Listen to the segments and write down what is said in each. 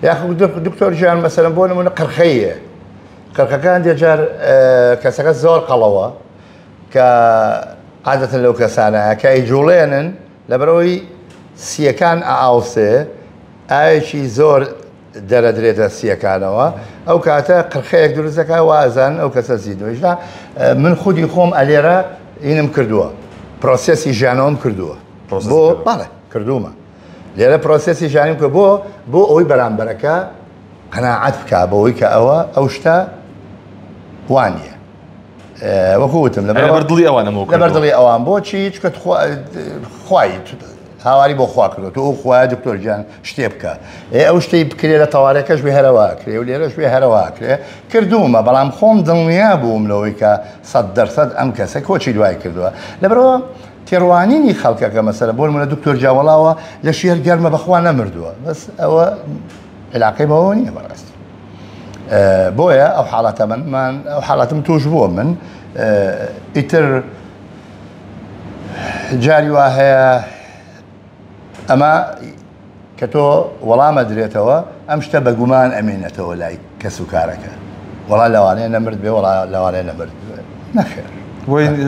یاخو دکتۆر گیان مەسەلەن بۆ نمونە قرخەیە قرخەکان دێجار کەسەکە زۆر قەڵەوە کە عادەتەن لەو کەسانە کە ئیجوڵێنن لەبەرەوەی سیەکان ئاوسێ ئاوێکی زۆر دەرەدرێتە سیەکانەوە ئەو کاتە قرخەیەک دروستەکە وازان ئەو کەسە زیدۆژدا من خودی خۆم ئەلێرە اینم کردووە پرۆسێسی ژیانەوەم کردووە بۆ بەڵێ کردومە لێرە پرۆسێسی ژیانیم کە بۆ ئەوەی بەرامبەرەکە قەناعەت بکە بەوەی کە ئەو شتە وانە وەکوتم لەبەر دڵی ئەوان بۆچی چکە خوای هاواری بۆ خوا کردو ئەو خوای دکتۆر گیان شتێ بکە ئەو شتەی بکرێ لە تەوارەکەش بێ هەرەواکرێ و لێرەش بێ هەرەواکرێ کردومە بەڵام خۆم دڵنیا بووم لەوەی کە 100% ئەم کەسە کۆچی دوای کردووە لەبەرەوە تێڕوانینی خەڵکەکە مەسەلە بۆ نمونە دکتۆر گیاوەڵاوە لە شێر گەرمە بەخوا نەمردووە بەس ئەوە علاقەی بەوە نییە بەڕاست بۆیە ئەو حاڵەتە من ئەو حاڵەتم توش بووە من ئیتر جاری وا هەیە ئەمە کە تۆ وەڵامە درێتەوە ئەم شتە بە گومان ئەمێنێتەوە لای کەس و کارەکە وەڵا لەوانەیە نەمرد بێ وەڵا لەوانەیە نەمرد نەخێر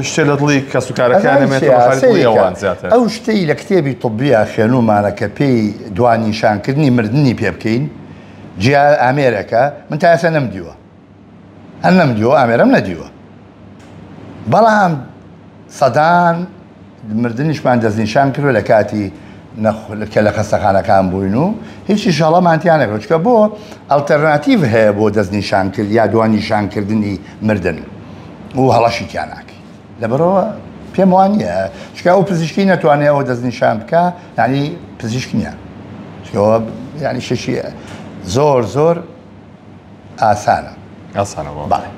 شتێ لە دڵی کەس و کارەکانەوەوان زیاتر ئەو شتەی لە کتێبی طبیە خوێنومانە کە پێی دوانیشانکردنی مردنی پێ بکەین جیا ئامێرەکە من تا ئێستا نەمدیوە هەر نەمدیوە ئامێرەم نەدیوە بەڵام سەدان مردنیشمان دەستنیشان کردو لە کاتی کە لە خەستەخانەکان بووین و هیچی شەڵەمانتیان نەکرد چکە بۆ ئەڵتەرناتیڤ هەیە بۆ دەستنیشانکرد یا دوانیشانکردنی مردن و هەڵەشی تیاناکەی لەبەرەوە پێم وانە چکە ئەو پزیشکی نەتوانێت ئەوە دەستنیشان بکە ینی پزیشک نییە چکەوە ینی شەشی زۆر ئاسانە بەڵێ